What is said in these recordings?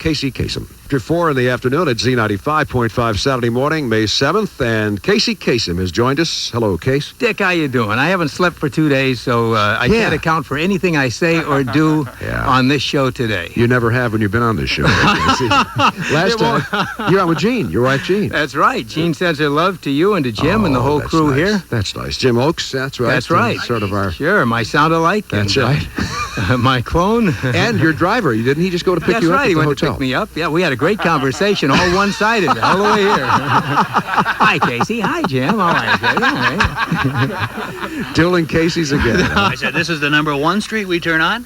Casey Kasem. After 4 in the afternoon at Z95.5 Saturday morning, May 7th, and Casey Kasem has joined us. Hello, Case. Dick, how you doing? I haven't slept for 2 days, so I can't account for anything I say or do on this show today. You never have when you've been on this show. Last time, you're on with Gene, your wife, Gene. That's right. Gene sends her love to you and to Jim and the whole crew here. That's nice. Jim Oakes, that's right. That's right. Sort of our... Sure, my sound-alike. That's right. My clone. And your driver. Didn't he just go to pick you up at the hotel? That's right. He went to pick me up. Yeah, we had a great conversation, all one-sided, all the way here. Hi, Casey. Hi, Jim. All right. Dill and Casey's again. I said, this is the number 1 street we turn on.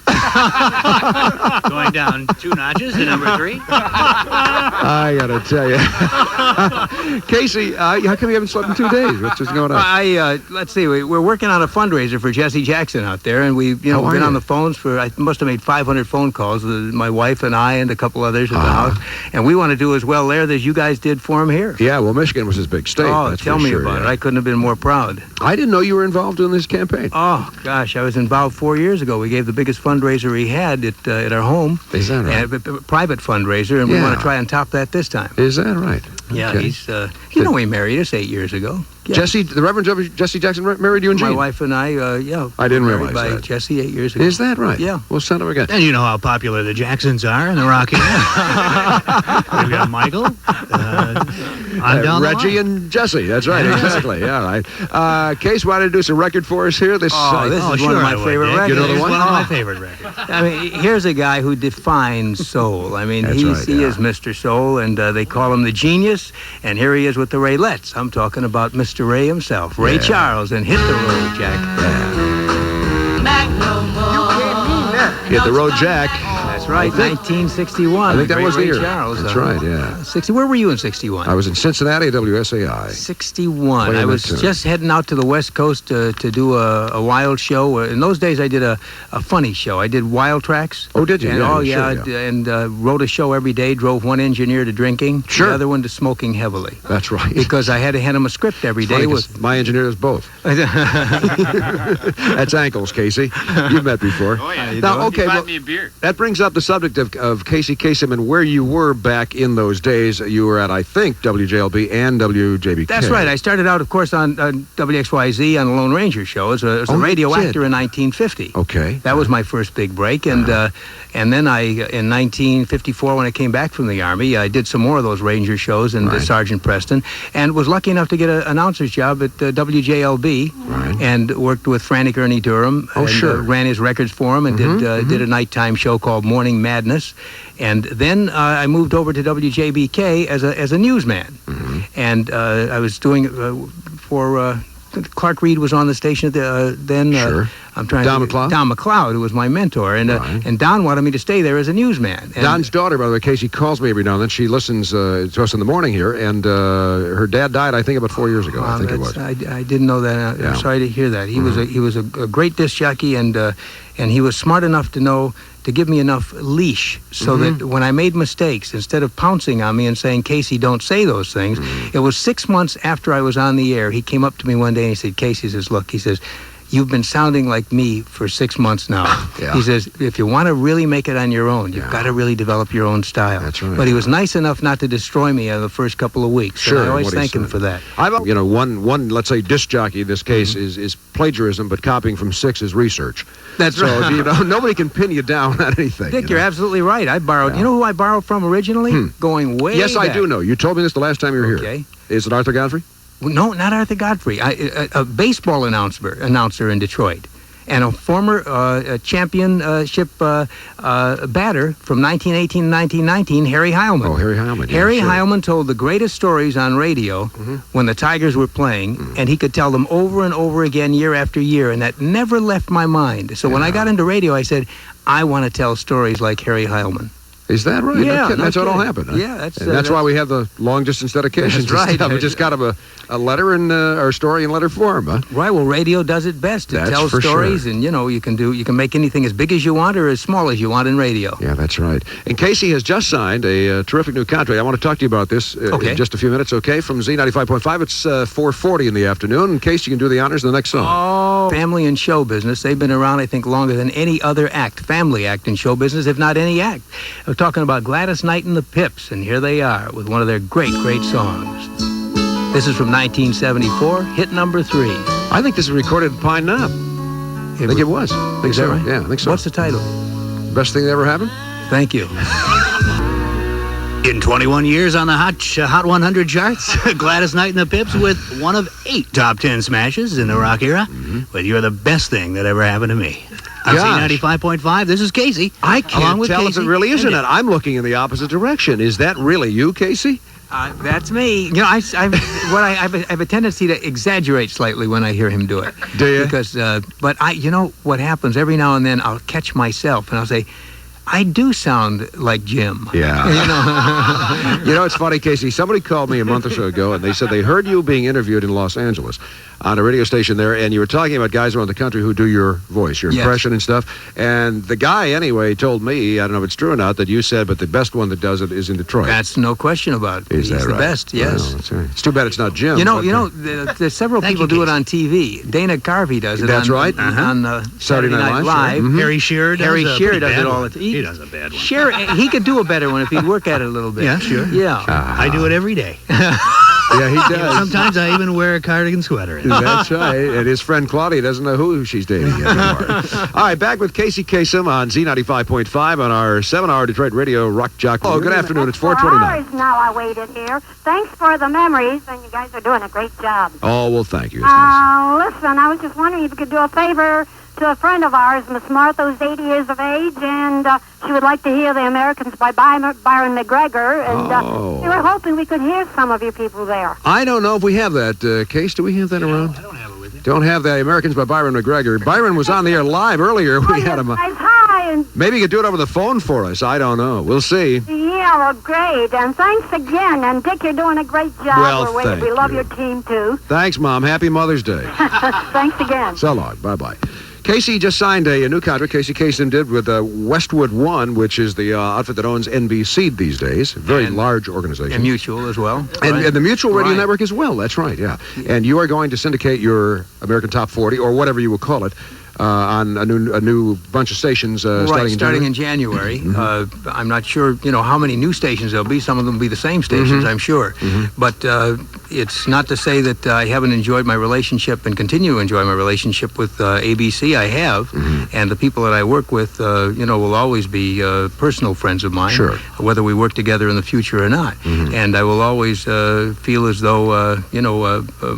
Going down 2 notches to number 3. I got to tell you. Casey, how come you haven't slept in 2 days? What's going on? Let's see. We're working on a fundraiser for Jesse Jackson out there, and we've been on the phones for, I must have made 500 phone calls with my wife and I and a couple others at the house, and we want to do as well there as you guys did for him here. Yeah, well, Michigan was his big state. Oh, tell me about it. I couldn't have been more proud. I didn't know you were involved in this campaign. Oh, gosh, I was involved 4 years ago. We gave the biggest fundraiser we had at our home. Is that right? A private fundraiser, and we want to try and top that this time. Is that right? Yeah, okay. He married us 8 years ago. Yeah. Jesse, the Reverend Jesse Jackson married you and Gene? My wife and I, I didn't realize married by Jesse 8 years ago. Is that right? Yeah. Well, son of a gun. And you know how popular the Jacksons are in the Rocky Mountain. We've got Michael, Reggie and Jesse. That's right, exactly. Yeah, right. Case, wanted to do some record for us here. This is one of my favorite records. You know the one? One of my favorite records. I mean, here's a guy who defines soul. I mean, he is Mr. Soul, and they call him the genius. And here he is with the Raylettes. I'm talking about Mr. Ray himself, Ray Charles, and Hit the Road, Jack. Hit the Road, Jack. That's right, 1961. I think that was the year. Charles, that's right, yeah. 60. Where were you in 61? I was in Cincinnati at WSAI. 61. I was just heading out to the West Coast to do a wild show. In those days, I did a funny show. I did Wild Tracks. Oh, did you? And, and wrote a show every day, drove one engineer to drinking, the other one to smoking heavily. That's right. Because I had to hand him a script every day. My engineer does both. That's Ankles, Casey. You've met before. Oh, yeah. Now, okay, well, me a beer. That brings up the subject of Casey Kasem and where you were back in those days. You were at, I think, WJLB and WJBK. That's right. I started out, of course, on WXYZ on the Lone Ranger show as a radio actor in 1950. Okay. That was my first big break, and then in 1954, when I came back from the Army, I did some more of those Ranger shows and Sergeant Preston, and was lucky enough to get an announcer's job at WJLB, and worked with Frantic Ernie Durham, ran his records for him, and did a nighttime show called Morning Madness, and then I moved over to WJBK as a newsman, and I was doing for. Clark Reed was on the station then. I'm trying Don McLeod? Don McLeod, who was my mentor, and Don wanted me to stay there as a newsman. And Don's daughter, by the way, Casey, calls me every now and then. She listens to us in the morning here, and her dad died, I think, about 4 years ago. I think it was. I didn't know that. I'm sorry to hear that. He was a great disc jockey, and he was smart enough to know to give me enough leash so that when I made mistakes, instead of pouncing on me and saying, Casey, don't say those things, it was 6 months after I was on the air. He came up to me one day and he said, Casey, he says, look, he says, you've been sounding like me for 6 months now. He says, if you want to really make it on your own, you've got to really develop your own style. That's right. But he was nice enough not to destroy me in the first couple of weeks. Sure. And I always thank him for that. One, let's say, disc jockey in this case is plagiarism, but copying from Six is research. That's right. So, nobody can pin you down on anything. Dick, you're absolutely right. I borrowed. You know who I borrowed from originally? Going way Yes, back. I do know. You told me this the last time you were here. Okay. Is it Arthur Godfrey? No, not Arthur Godfrey. A baseball announcer in Detroit. And a former championship batter from 1918 to 1919, Harry Heilman. Oh, Harry Heilman. Yeah, Harry Heilman told the greatest stories on radio when the Tigers were playing, and he could tell them over and over again, year after year, and that never left my mind. So when I got into radio, I said, I want to tell stories like Harry Heilman. Is that right? Yeah, that's what all happened. Huh? Yeah, that's why we have the long-distance dedications. That's right. We just got him a letter in our story in letter form. Huh? Right. Well, radio does it best. It tells stories, and you can make anything as big as you want or as small as you want in radio. Yeah, that's right. And Casey has just signed a terrific new contract. I want to talk to you about this in just a few minutes. Okay, from Z95.5. It's 4:40 in the afternoon. In case you can do the honors of the next song. Oh, family and show business. They've been around, I think, longer than any other family act in show business, if not any act. We're talking about Gladys Knight and the Pips, and here they are with one of their great, great songs. This is from 1974, hit number 3. I think this is recorded in Pine Knob. I think it was. I think Is that right? Yeah, I think so. What's the title? Best thing that ever happened? Thank you. In 21 years on the Hot 100 charts, Gladys Knight and the Pips with one of 8 top 10 smashes in the rock era. But you're the best thing that ever happened to me. On C95.5, this is Casey. I can't tell if it really is or not. I'm looking in the opposite direction. Is that really you, Casey? That's me. You know, I have a tendency to exaggerate slightly when I hear him do it. Do you? Because, but you know what happens every now and then, I'll catch myself and I'll say, I do sound like Jim. Yeah. You know? You know, it's funny, Casey. Somebody called me a month or so ago, and they said they heard you being interviewed in Los Angeles on a radio station there, and you were talking about guys around the country who do your voice, your impression and stuff. And the guy, anyway, told me, I don't know if it's true or not, that you said, but the best one that does it is in Detroit. That's no question about it. Is He's that the right? best, yes. Well, that's right. It's too bad it's not Jim. You know, there's several people do it on TV. Dana Carvey does it. That's on, right. On Saturday Night Live. Sure. Harry Shearer does it all the time. He does a bad one. Shearer, he could do a better one if he'd work at it a little bit. Yeah, sure. Yeah. I do it every day. Yeah, he does. Sometimes I even wear a cardigan sweater. That's right. And his friend Claudia doesn't know who she's dating anymore. All right, back with Casey Kasem on Z95.5 on our 7-hour Detroit radio rock jock. Oh, good afternoon. It's 4:29. Hours now I waited here. Thanks for the memories, and you guys are doing a great job. Oh, well, thank you. It's nice. Listen, I was just wondering if you could do a favor to a friend of ours, Miss Martha's 80 years of age, and she would like to hear The Americans by Byron McGregor, and we were hoping we could hear some of you people there. I don't know if we have that. Case, do we have that around? I don't have it with you. Don't have the Americans by Byron McGregor. Byron was on the air live earlier. We had him. Guys, hi, and Maybe you could do it over the phone for us. I don't know. We'll see. yeah, well, great, and thanks again, and Dick, you're doing a great job. Well, we love you. your team, too. Thanks, Mom. Happy Mother's Day. Thanks again. So long. Bye-bye. Casey just signed a new contract. Casey Kasem did with Westwood One, which is the outfit that owns NBC these days. Very large organization. And Mutual as well. And the Mutual Radio Right. Network as well. That's right, yeah. And you are going to syndicate your American Top 40, or whatever you will call it, on a new bunch of stations starting in January. I'm not sure, how many new stations there'll be. Some of them will be the same stations, I'm sure. But it's not to say that I haven't enjoyed my relationship and continue to enjoy my relationship with ABC. I have, and the people that I work with, will always be personal friends of mine, Sure. whether we work together in the future or not. And I will always feel as though,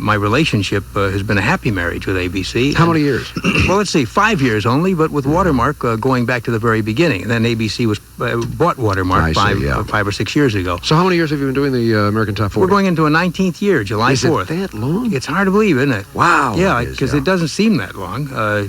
my relationship has been a happy marriage with ABC. How many years? Well, let's see, 5 years only, but with Watermark going back to the very beginning. And then ABC was bought Watermark I see, 5 or 6 years ago. So how many years have you been doing the American Top 40? We're going into a 19th year, July 4th. Is it that long? It's hard to believe, isn't it? Wow. Yeah, it is, because it doesn't seem that long.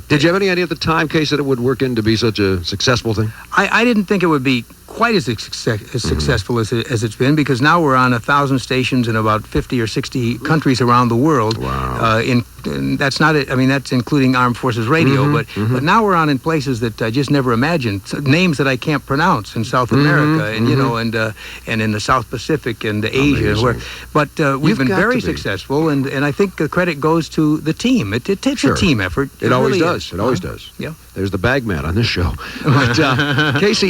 Did you have any idea at the time, Case, that it would work in to be such a successful thing? I didn't think it would be quite as successful as it's been, because now we're on 1,000 stations in about 50 or 60 countries around the world. Wow. And that's not it. I mean, that's including Armed Forces Radio, but now we're on in places that I just never imagined. Names that I can't pronounce in South America, and and in the South Pacific and Asia. But we've been very successful, and I think the credit goes to the team. It's a team effort. It always really does. is. It always does. Yeah. There's the bag man on this show. But, Casey,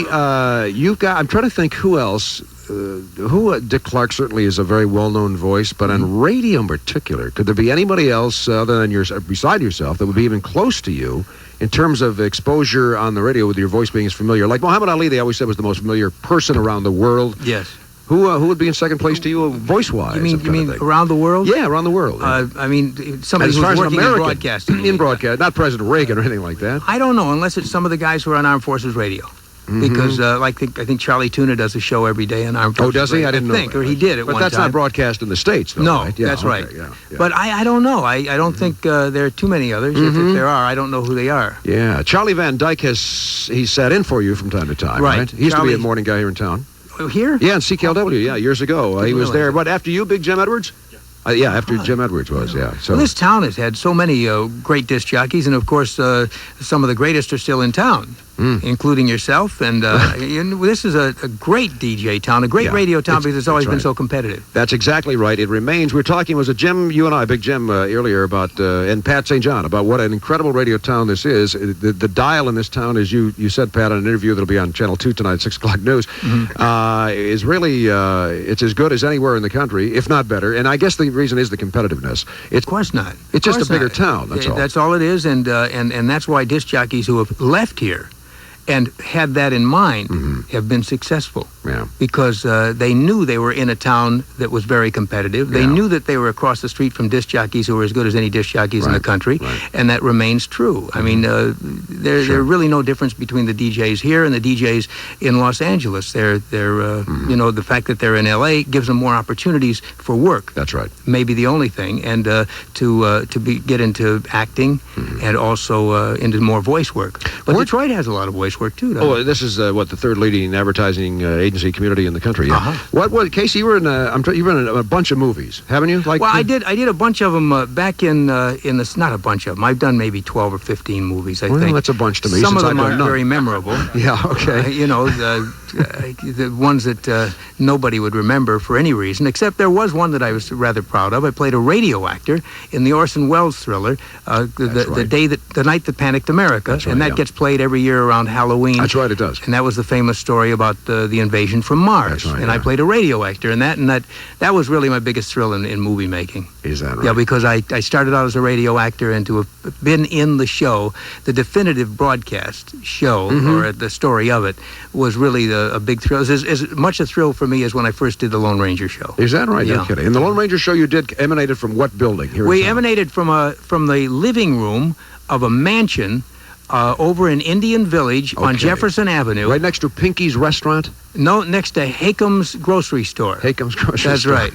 you've got, I'm trying to think who else. Dick Clark certainly is a very well-known voice, but on radio in particular, could there be anybody else other than beside yourself that would be even close to you in terms of exposure on the radio with your voice being as familiar? Like Muhammad Ali, they always said was the most familiar person around the world. Yes. Who would be in second place to you, voice-wise? You mean around the world? Yeah, around the world. I mean, somebody as who's far as working American, in broadcasting. in broadcast, not President Reagan or anything like that. I don't know, unless it's some of the guys who are on Armed Forces Radio. Because I think Charlie Tuna does a show every day on Armed Forces. Oh, does he? Radio. I didn't know. Or he did at one time. But that's not broadcast in the States, though, no, right? Yeah, that's right. Yeah. But I don't know. I don't think there are too many others. If there are, I don't know who they are. Yeah. Charlie Van Dyke he sat in for you from time to time, right? He used to be a morning guy here in town. Here? Yeah, in CKLW, years ago. He was there. What, after you, Big Jim Edwards? Yeah, after Jim Edwards was, yeah. So well, this town has had so many great disc jockeys, and of course, some of the greatest are still in town. including yourself. And this is a great DJ town, a great radio town, because it's always been so competitive. That's exactly right. It remains. We're talking, was it Jim, you and I, Big Jim, earlier about, and Pat St. John, about what an incredible radio town this is. The dial in this town, as you said, Pat, in an interview that'll be on Channel 2 tonight, 6 o'clock news, is really, it's as good as anywhere in the country, if not better. And I guess the reason is the competitiveness. Of course not. It's just a bigger town, that's all. That's all it is, and that's why disc jockeys who have left here and had that in mind have been successful. Yeah. Because they knew they were in a town that was very competitive. They knew that they were across the street from disc jockeys who were as good as any disc jockeys in the country, and that remains true. I mean, there's really no difference between the DJs here and the DJs in Los Angeles. They're you know, the fact that they're in LA gives them more opportunities for work. That's right. Maybe the only thing, and to get into acting and also into more voice work. But Detroit has a lot of voice work too. This is what, the third leading advertising agency community in the country. Yeah. What Casey? You were in a bunch of movies, haven't you? I did a bunch of them back in this. Not a bunch of them. I've done maybe 12 or 15 movies. I think that's a bunch to me. Some of them aren't very memorable. Yeah. Okay. You know, the ones that nobody would remember for any reason, except there was one that I was rather proud of. I played a radio actor in the Orson Welles thriller, the night that panicked America, and that gets played every year around Halloween. That's right, it does. And that was the famous story about the invasion from Mars. Right, and I played a radio actor in that, and that was really my biggest thrill in movie making. Is that right? Yeah, because I started out as a radio actor, and to have been in the show, the definitive broadcast show, or the story of it, was really a big thrill. It was as much a thrill for me as when I first did the Lone Ranger show. Is that right? Yeah. No kidding. And the Lone Ranger show you did emanated from what building here? We emanated from the living room of a mansion over in Indian Village on Jefferson Avenue. Right next to Pinky's Restaurant? No, next to Hakems Grocery Store. Hakems Grocery Store. That's right,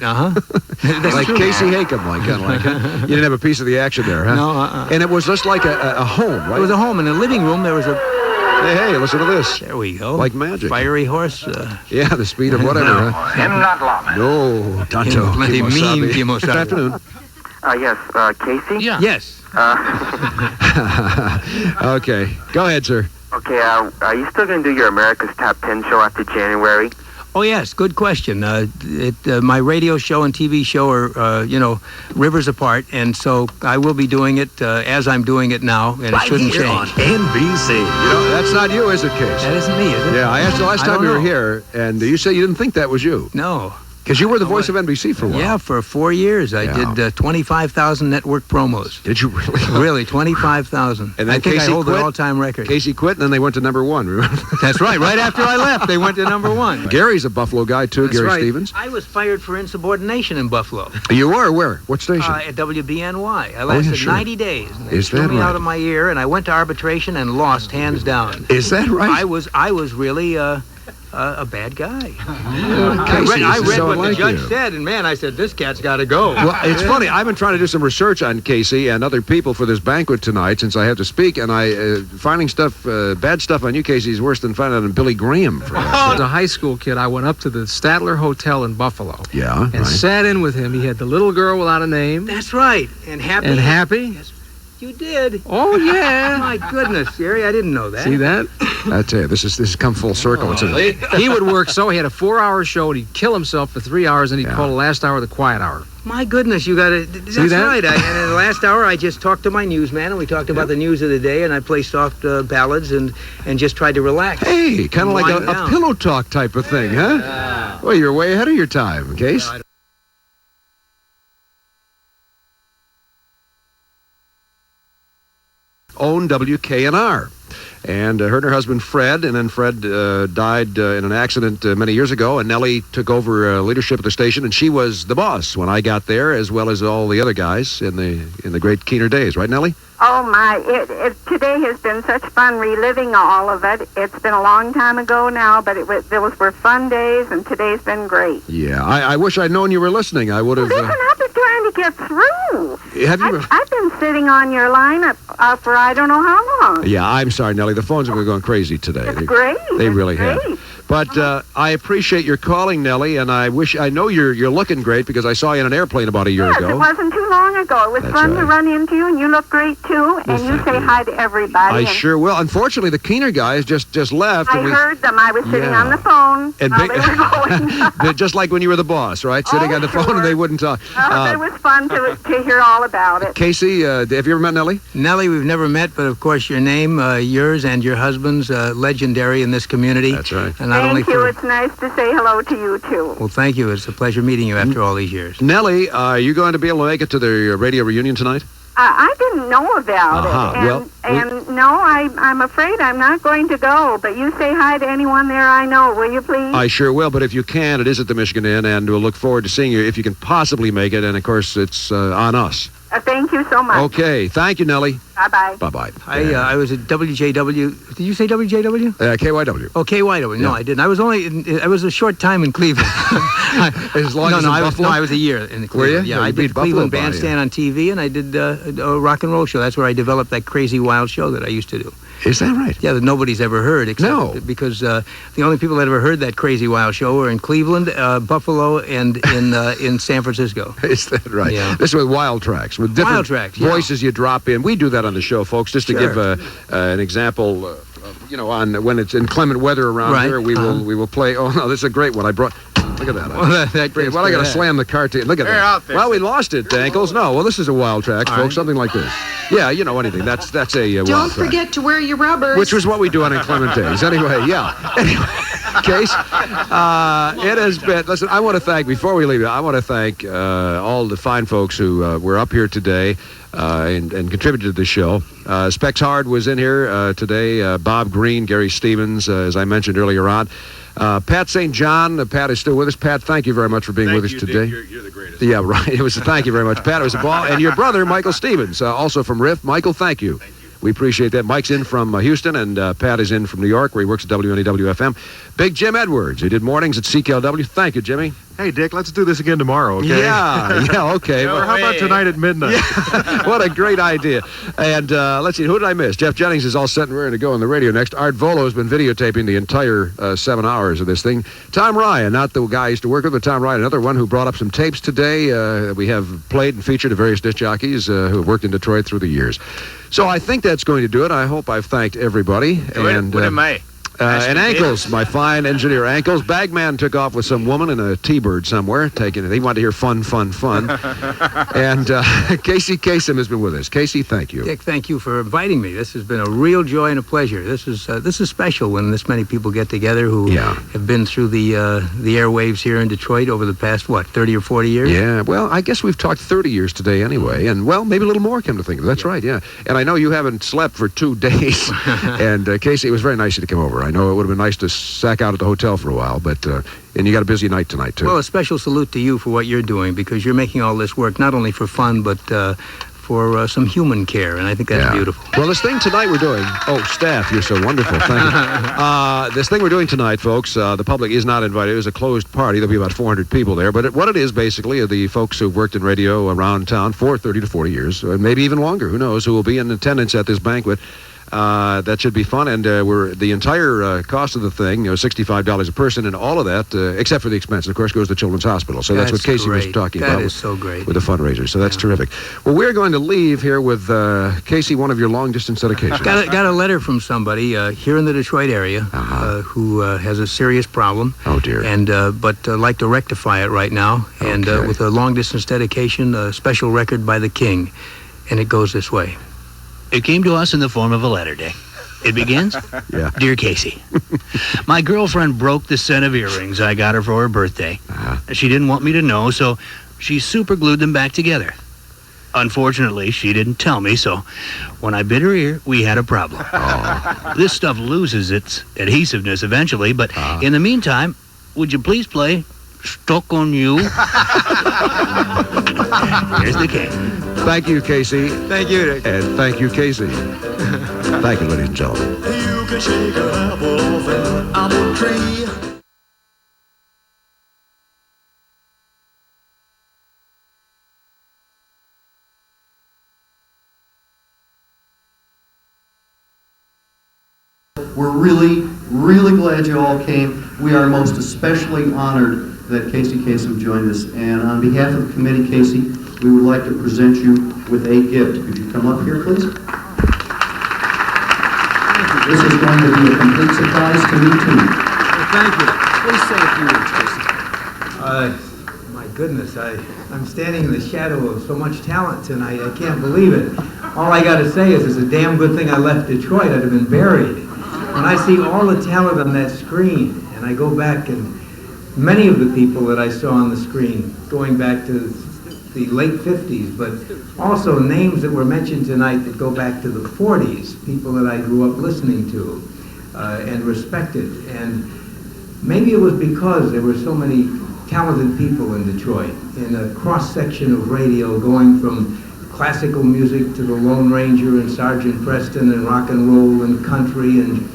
That's like true. Casey Hakem, you didn't have a piece of the action there, huh? No, And it was just like a home, right? It was a home. In the living room, there was a... Hey, listen to this. There we go. Like magic. Fiery horse. Yeah, the speed of whatever, huh? Him not long. No, Tanto. Plenty mean Kimosabe. Good afternoon. Yes, Casey? Yeah. Yes. Okay, go ahead, sir. Okay, are you still going to do your America's Top 10 show after January? Oh, yes, good question. My radio show and TV show are, rivers apart, and so I will be doing it as I'm doing it now, and it shouldn't change. on NBC. That's not you, is it, Case? That isn't me, is it? Yeah, I asked you last time you were here, and you said you didn't think that was you. No. Because you were the voice of NBC for a while. Yeah, for 4 years. I did 25,000 network promos. Did you really? Really, 25,000. And then I think Casey I hold quit? the all-time record. Casey quit, and then they went to number one, remember? That's right. Right after I left, they went to number one. Gary's a Buffalo guy, too, That's Gary right. Stevens. I was fired for insubordination in Buffalo. You were? Where? What station? At WBNY. I lasted 90 days. And they Is threw that me right? out of my ear, and I went to arbitration and lost hands down. Is that right? I was really a bad guy. Casey, I this is read so what like the judge you. said, and man, I said, this cat's got to go. Well, it's funny. I've been trying to do some research on Casey and other people for this banquet tonight since I have to speak, and finding stuff, bad stuff on you, Casey, is worse than finding out on Billy Graham. As a high school kid, I went up to the Statler Hotel in Buffalo. Yeah, and sat in with him. He had the little girl without a name. That's right. And happy. And happy. Yes, you did. Oh, yeah. My goodness, Gary, I didn't know that. See that? I tell you, this has come full circle. He would work so he had a 4-hour show, and he'd kill himself for 3 hours, and he'd call the last hour the quiet hour. My goodness, you got to... That's that? right. And in the last hour, I just talked to my newsman, and we talked about the news of the day, and I played soft ballads and just tried to relax. Hey, kind of like a pillow talk type of thing, huh? Yeah. Well, you're way ahead of your time, Case. Yeah, Own WKNR. And her and her husband, Fred, and then Fred died in an accident many years ago, and Nellie took over leadership at the station, and she was the boss when I got there, as well as all the other guys in the great Keener days. Right, Nellie? Oh, my. Today has been such fun reliving all of it. It's been a long time ago now, but those were fun days, and today's been great. Yeah, I wish I'd known you were listening. I would have... Listen, I've been trying to get through. Have you... I've been sitting on your line for I don't know how long. Yeah, I'm sorry, Nellie. The phones have been going crazy today. It's great. They really have. But I appreciate your calling, Nellie, and I know you're looking great because I saw you in an airplane about a year Yes, ago. it wasn't too long ago. It was That's fun to right. run into you, and you look great, too. And you thank say you. hi to everybody. I and sure will. Unfortunately, the Keener guys just left. I and we, heard them. I was sitting Yeah. on the phone And while they were going. just like when you were the boss, right? Sitting Oh, on the phone sure. and they wouldn't talk. It was fun to hear all about it. Casey, have you ever met Nellie? Nellie, we've never met, but of course your name, yours and your husband's, legendary in this community. That's right. And not only Thank you. for, It's nice to say hello to you, too. well, thank you. It's a pleasure meeting you after all these years. Nellie, are you going to be able to make it to the radio reunion tonight? I didn't know about Uh-huh. it. Well, And no, I'm afraid I'm not going to go. But you say hi to anyone there I know, will you please? I sure will, but if you can, it is at the Michigan Inn, and we'll look forward to seeing you if you can possibly make it. And, of course, it's on us. Thank you so much. Okay. Thank you, Nellie. Bye-bye. Bye-bye. I was at WJW. Did you say WJW? KYW. Oh, KYW. No, Yeah. I didn't. I was a short time in Cleveland. As long as in Buffalo? I was a year in Cleveland. Were you? Yeah, No, I you did beat Buffalo Cleveland by, Bandstand on TV, and I did a rock and roll show. That's where I developed that crazy wild show that I used to do. Is that right? Yeah, that nobody's ever heard, except No. because the only people that ever heard that crazy wild show were in Cleveland, Buffalo, and in San Francisco. Is that right? Yeah. This is with wild tracks, with different Wild tracks, yeah. voices you drop in. We do that on the show, folks, just to Sure. give an example. On when it's inclement weather around Right. here, we will play. Oh no, this is a great one. I brought. Look at that. Well, that Well, I got to slam the car to Look at that. Well, we lost it, Ankles. No, well, this is a wild track, folks. right. Something like this. Yeah, anything. That's a wild Don't track. forget to wear your rubbers. Which was what we do on inclement days. Anyway, yeah. Anyway, Case, it has been. Listen, I want to thank before we leave. I want to thank all the fine folks who were up here today. And contributed to the show. Specs Hard was in here today. Bob Green, Gary Stevens, as I mentioned earlier on. Pat St. John. Pat is still with us. Pat, thank you very much for being with us today. Dick, you're the greatest. Yeah, right. It was. Thank you very much, Pat. It was a ball. And your brother, Michael Stevens, also from Riff. Michael, thank you. We appreciate that. Mike's in from Houston, and Pat is in from New York, where he works at WNEW-FM. Big Jim Edwards, he did mornings at CKLW. Thank you, Jimmy. Hey, Dick, let's do this again tomorrow, okay? Yeah, okay. Or how about tonight at midnight? What a great idea. And let's see, who did I miss? Jeff Jennings is all set and ready to go on the radio next. Art Vuolo has been videotaping the entire 7 hours of this thing. Tom Ryan, not the guy I used to work with, but Tom Ryan, another one who brought up some tapes today that we have played and featured to various disc jockeys who have worked in Detroit through the years. So I think that's going to do it. I hope I've thanked everybody. And What am I? and Ankles, my fine engineer Ankles. Bagman took off with some woman in a T-Bird somewhere, taking it. He wanted to hear fun, fun, fun. And Casey Kasem has been with us. Casey, thank you. Dick, thank you for inviting me. This has been a real joy and a pleasure. This is special when this many people get together who have been through the airwaves here in Detroit over the past, 30 or 40 years? Yeah, well, I guess we've talked 30 years today anyway, and, well, maybe a little more, come to think of it. That's right, yeah. And I know you haven't slept for 2 days, and Casey, it was very nice of you to come over. I know it would have been nice to sack out at the hotel for a while, but and you got a busy night tonight, too. Well, a special salute to you for what you're doing, because you're making all this work not only for fun, but for some human care, and I think that's beautiful. Well, this thing tonight we're doing... Oh, staff, you're so wonderful. Thank you. This thing we're doing tonight, folks, the public is not invited. It was a closed party. There'll be about 400 people there. But what it is, basically, are the folks who've worked in radio around town for 30 to 40 years, or maybe even longer, who knows, who will be in attendance at this banquet. That should be fun, and we're the entire cost of the thing, $65 a person, and all of that, except for the expense, of course, goes to Children's Hospital. So that's what Casey was talking about. That is so great. With the fundraiser. So that's terrific. Well, we're going to leave here with Casey, one of your long-distance dedications. Got a letter from somebody here in the Detroit area who has a serious problem. Oh, dear. And but like to rectify it right now, and with a long-distance dedication, a special record by the King, and it goes this way. It came to us in the form of a letter, Dick. It begins, Dear Casey, my girlfriend broke the set of earrings I got her for her birthday. She didn't want me to know, so she super glued them back together. Unfortunately, she didn't tell me, so when I bit her ear, we had a problem. This stuff loses its adhesiveness eventually, but in the meantime, would you please play Stuck on You? Here's the King. Thank you, Casey. Thank you, Dick. And thank you, Casey. Thank you, ladies and gentlemen. You can shake an apple off an apple tree. We're really Really glad you all came. We are most especially honored that Casey Kasem joined us. And on behalf of the committee, Casey, we would like to present you with a gift. Could you come up here, please? This is going to be a complete surprise to me, too. Well, thank you. Please say a few words, Casey. My goodness, I'm standing in the shadow of so much talent tonight. I can't believe it. All I got to say is it's a damn good thing I left Detroit. I'd have been buried. When I see all the talent on that screen, and I go back and many of the people that I saw on the screen, going back to the late 50s, but also names that were mentioned tonight that go back to the 40s, people that I grew up listening to and respected. And maybe it was because there were so many talented people in Detroit, in a cross-section of radio going from classical music to the Lone Ranger and Sergeant Preston and rock and roll and country and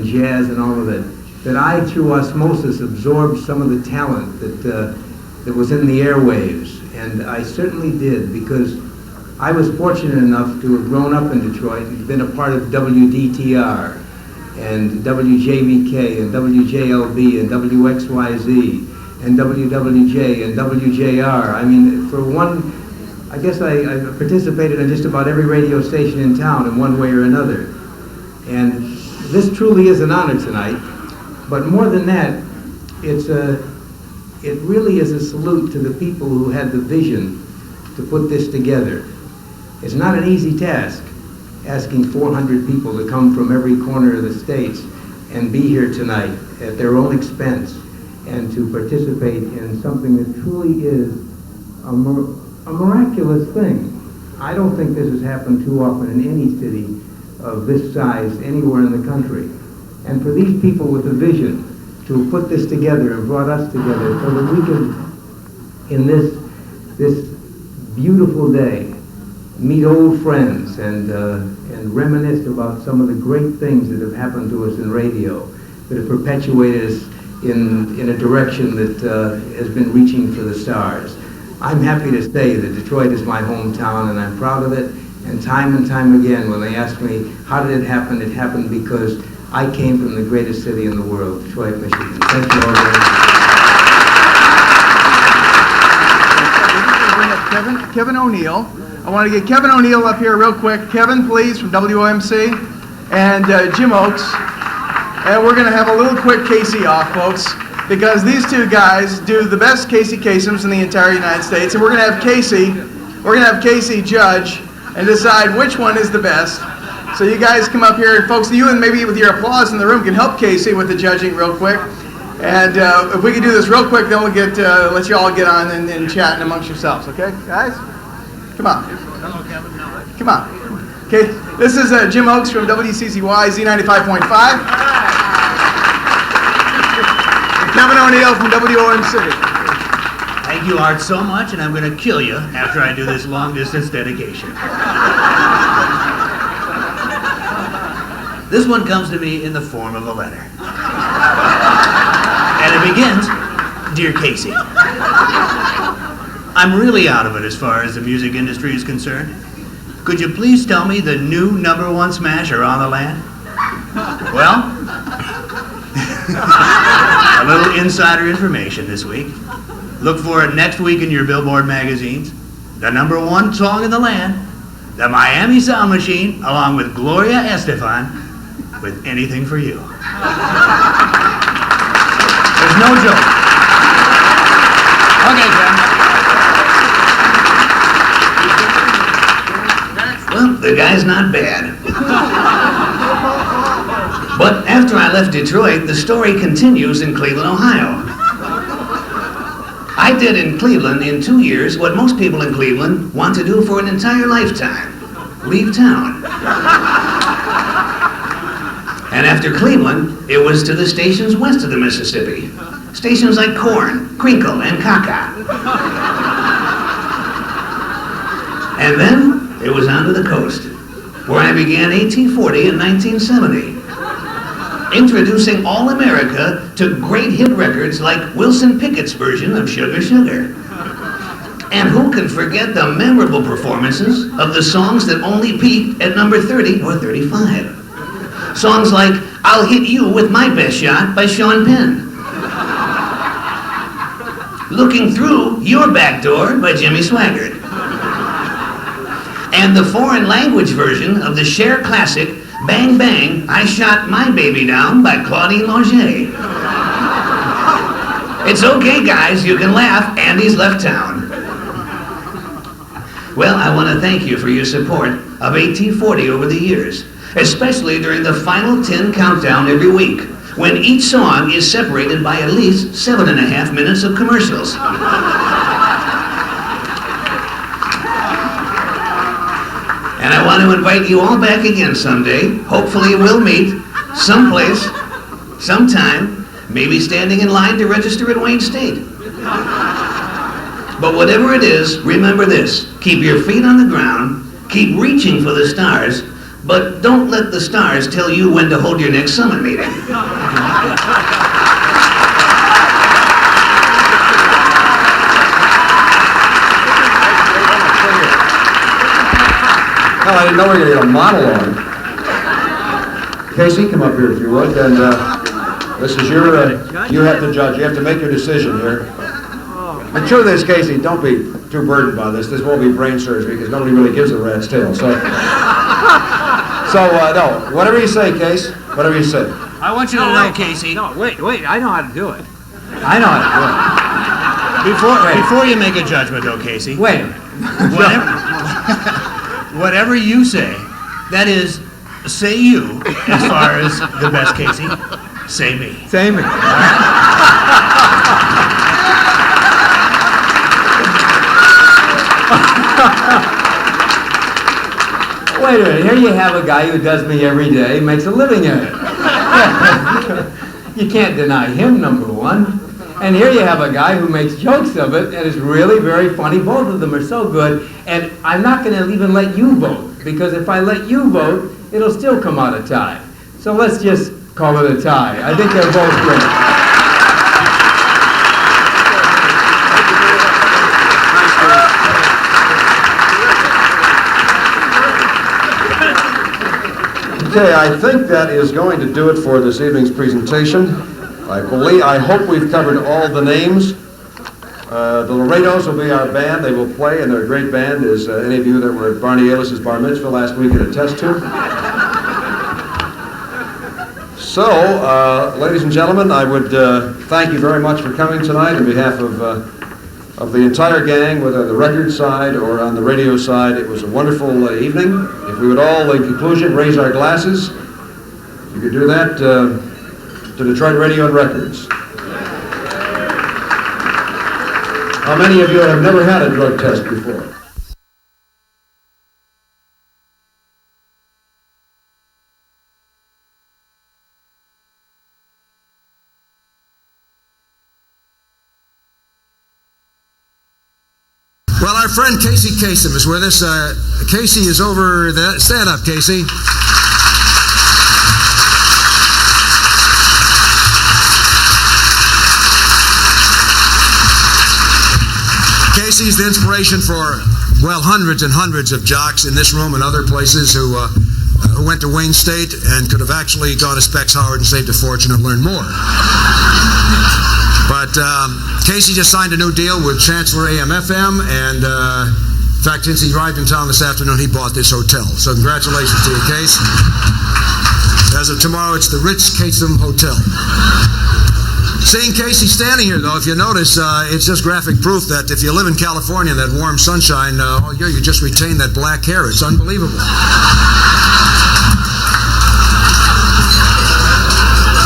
jazz and all of it, that I, through osmosis, absorbed some of the talent that was in the airwaves. And I certainly did, because I was fortunate enough to have grown up in Detroit and been a part of WDTR and WJVK and WJLB and WXYZ and WWJ and WJR. I mean, for one, I guess I participated in just about every radio station in town in one way or another. And this truly is an honor tonight. But more than that, it really is a salute to the people who had the vision to put this together. It's not an easy task, asking 400 people to come from every corner of the states and be here tonight at their own expense and to participate in something that truly is a miraculous thing. I don't think this has happened too often in any city of this size anywhere in the country. And for these people with a vision to have put this together and brought us together so that we could, in this beautiful day, meet old friends and reminisce about some of the great things that have happened to us in radio, that have perpetuated us in a direction that has been reaching for the stars. I'm happy to say that Detroit is my hometown, and I'm proud of it. And time again, when they ask me, how did it happened because I came from the greatest city in the world, Detroit, Michigan. Thank you all very much. Bring up Kevin O'Neill. I want to get Kevin O'Neill up here real quick. Kevin, please, from WOMC, and Jim Oakes. And we're going to have a little quick Casey off, folks, because these two guys do the best Casey Kasems in the entire United States, and we're going to have Casey judge and decide which one is the best. So you guys come up here, folks, you and maybe with your applause in the room can help Casey with the judging real quick. And if we can do this real quick, then we'll let you all get on and chatting amongst yourselves, okay, guys? Come on. Come on. Okay, this is Jim Oakes from WCZY, Z95.5. And Kevin O'Neill from WOMC. Thank you, Art, so much, and I'm going to kill you after I do this long-distance dedication. This one comes to me in the form of a letter. And it begins, Dear Casey, I'm really out of it as far as the music industry is concerned. Could you please tell me the new #1 smasher on the land? Well, a little insider information this week. Look for it next week in your Billboard magazines. The #1 song in the land, the Miami Sound Machine, along with Gloria Estefan, with Anything for You. There's no joke. Okay, Ken. Well, the guy's not bad. But after I left Detroit, the story continues in Cleveland, Ohio. I did in Cleveland in 2 years what most people in Cleveland want to do for an entire lifetime: leave town. And after Cleveland, it was to the stations west of the Mississippi. Stations like Corn, Crinkle, and Kaka. And then it was on to the coast, where I began 1840 and 1970. Introducing all America to great hit records like Wilson Pickett's version of Sugar Sugar. And who can forget the memorable performances of the songs that only peaked at number 30 or 35? Songs like I'll Hit You with My Best Shot by Sean Penn. Looking Through Your Back Door by Jimmy Swaggart. And the foreign language version of the Cher classic, Bang Bang, I Shot My Baby Down by Claudine Lauget. It's okay, guys, you can laugh. Andy's left town. Well, I want to thank you for your support of AT40 over the years, especially during the final 10 countdown every week, when each song is separated by at least 7.5 minutes of commercials. And I want to invite you all back again someday. Hopefully we'll meet someplace, sometime, maybe standing in line to register at Wayne State. But whatever it is, remember this. Keep your feet on the ground, keep reaching for the stars, but don't let the stars tell you when to hold your next summit meeting. Well, I didn't know we were going to get a monologue. Casey, come up here if you would, and this is your, you have to judge, you have to make your decision here. The truth is, Casey, don't be too burdened by this. This won't be brain surgery because nobody really gives a rat's tail. So, no, whatever you say, Case, whatever you say. I want you to know, Casey. No, wait, I know how to do it. I know how to do it. Before you make a judgment, though, Casey. Wait a minute. Whatever you say, that is, say you, as far as the best, Casey. Say me. Say me. Wait a minute, here you have a guy who does me every day, makes a living at it. You can't deny him, number one. And here you have a guy who makes jokes of it and is really very funny. Both of them are so good. And I'm not going to even let you vote, because if I let you vote, it'll still come out a tie. So let's just call it a tie. I think they're both great. Okay, I think that is going to do it for this evening's presentation. I hope we've covered all the names. The Laredos will be our band. They will play, and they're a great band, as any of you that were at Barney Ailis's bar mitzvah last week can attest to. So, ladies and gentlemen, I would thank you very much for coming tonight on behalf of the entire gang, whether on the record side or on the radio side. It was a wonderful evening. If we would all, in conclusion, raise our glasses. You could do that to Detroit Radio and Records. How many of you have never had a drug test before? Well, our friend Casey Kasem is with us. Casey is over there. Stand up, Casey. Casey's the inspiration for, well, hundreds and hundreds of jocks in this room and other places who went to Wayne State and could have actually gone to Specs Howard and saved a fortune and learned more. But Casey just signed a new deal with Chancellor AM/FM, and in fact, since he arrived in town this afternoon, he bought this hotel. So congratulations to you, Case. As of tomorrow, it's the Ritz Kasem Hotel. Seeing Casey standing here, though, if you notice, it's just graphic proof that if you live in California in that warm sunshine all year, you just retain that black hair. It's unbelievable. A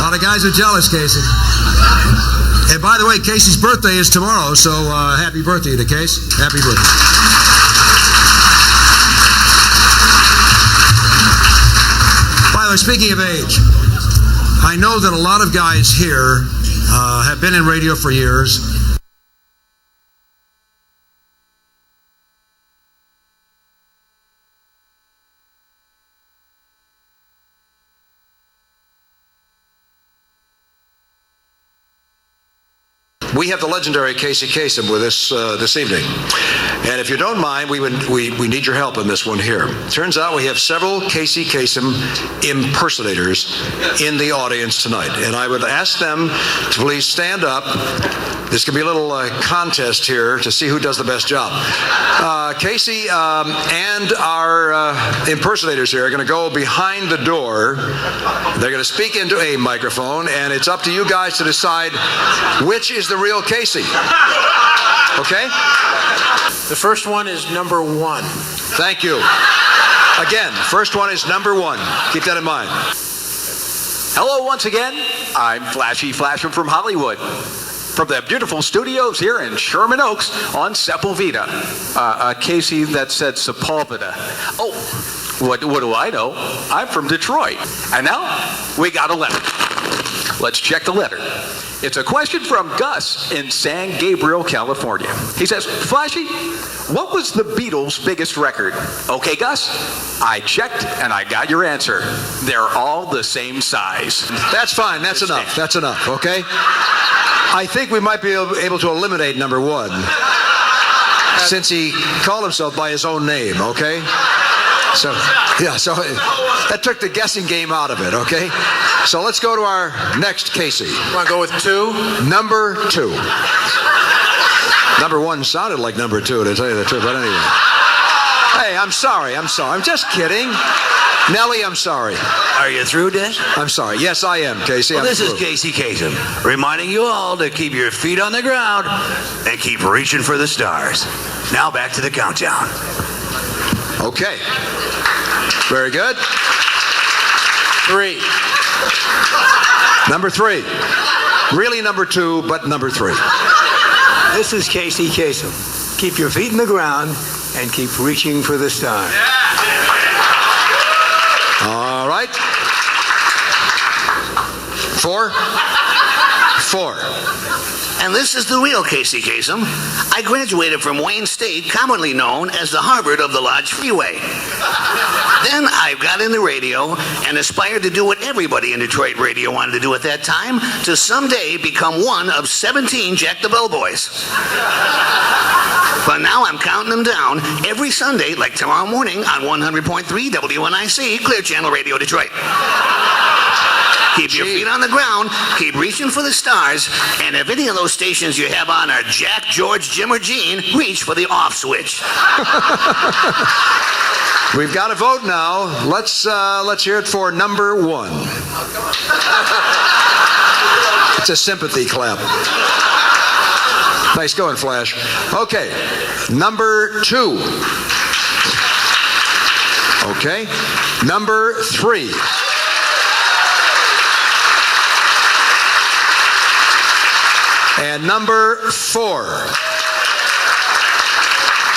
lot of guys are jealous, Casey. And by the way, Casey's birthday is tomorrow, so happy birthday to Case. Happy birthday. By the way, speaking of age, I know that a lot of guys here have been in radio for years. we have the legendary Casey Kasem with us this evening. And if you don't mind, we need your help in this one here. Turns out we have several Casey Kasem impersonators in the audience tonight. And I would ask them to please stand up. This could be a little contest here to see who does the best job. Casey and our impersonators here are going to go behind the door. They're going to speak into a microphone, and it's up to you guys to decide which is the real Casey. Okay? The first one is number 1. Thank you. Again, first one is number 1. Keep that in mind. Hello once again. I'm Flashy Flasham from Hollywood. From the beautiful studios here in Sherman Oaks on Sepulveda. Casey, that said Sepulveda. Oh, what do I know? I'm from Detroit. And now, we got a letter. Let's check the letter. It's a question from Gus in San Gabriel, California. He says, Flashy, what was the Beatles' biggest record? Okay, Gus, I checked and I got your answer. They're all the same size. That's fine. That's enough. That's enough, okay? I think we might be able to eliminate number 1 since he called himself by his own name, okay? So that took the guessing game out of it, okay? So let's go to our next Casey. Want to go with 2? Number 2. Number 1 sounded like number 2, to tell you the truth, but anyway. Hey, I'm sorry. I'm just kidding. Nellie, I'm sorry. Are you through, Dick? I'm sorry. Yes, I am, Casey. Well, this is Casey Kasem, reminding you all to keep your feet on the ground and keep reaching for the stars. Now back to the countdown. Okay. Very good. 3. Number 3. Really number 2, but number 3. This is Casey Kasem. Keep your feet in the ground and keep reaching for the stars. All right. 4. And this is the real Casey Kasem. I graduated from Wayne State, commonly known as the Harvard of the Lodge Freeway. Then I got into radio and aspired to do what everybody in Detroit radio wanted to do at that time, to someday become one of 17 Jack the Bellboys. But now I'm counting them down every Sunday, like tomorrow morning on 100.3 WNIC, Clear Channel Radio Detroit. Keep your feet on the ground, keep reaching for the stars, and if any of those stations you have on are Jack, George, Jim, or Gene, reach for the off switch. We've got a vote now. Let's hear it for number 1. It's a sympathy clap. Nice going, Flash. Okay, number 2. Okay, number 3. And number 4.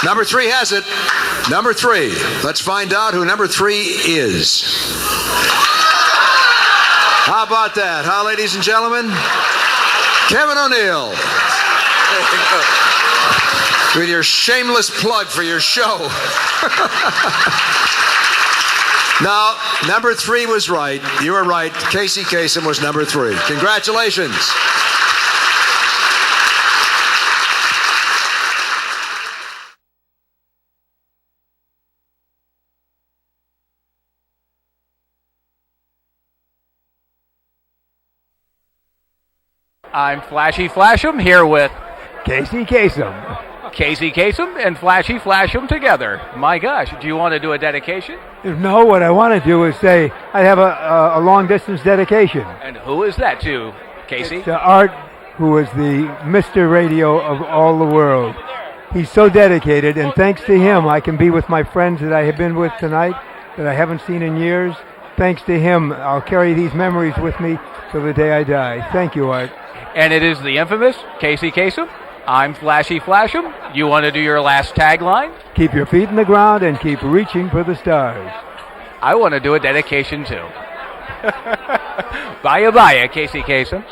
Number 3 has it. Number 3. Let's find out who number 3 is. How about that, huh, ladies and gentlemen? Kevin O'Neill. With your shameless plug for your show. Now, number 3 was right. You were right. Casey Kasem was number 3. Congratulations. I'm Flashy Flasham here with Casey Kasem. Casey Kasem and Flashy Flasham together. My gosh, do you want to do a dedication? No, what I want to do is say I have a long-distance dedication. And who is that to, Casey? It's to Art, who is the Mr. Radio of all the world. He's so dedicated, and thanks to him, I can be with my friends that I have been with tonight, that I haven't seen in years. Thanks to him, I'll carry these memories with me till the day I die. Thank you, Art. And it is the infamous Casey Kasem. I'm Flashy Flasham. You want to do your last tagline? Keep your feet in the ground and keep reaching for the stars. I want to do a dedication too. Bye-bye, Casey Kasem.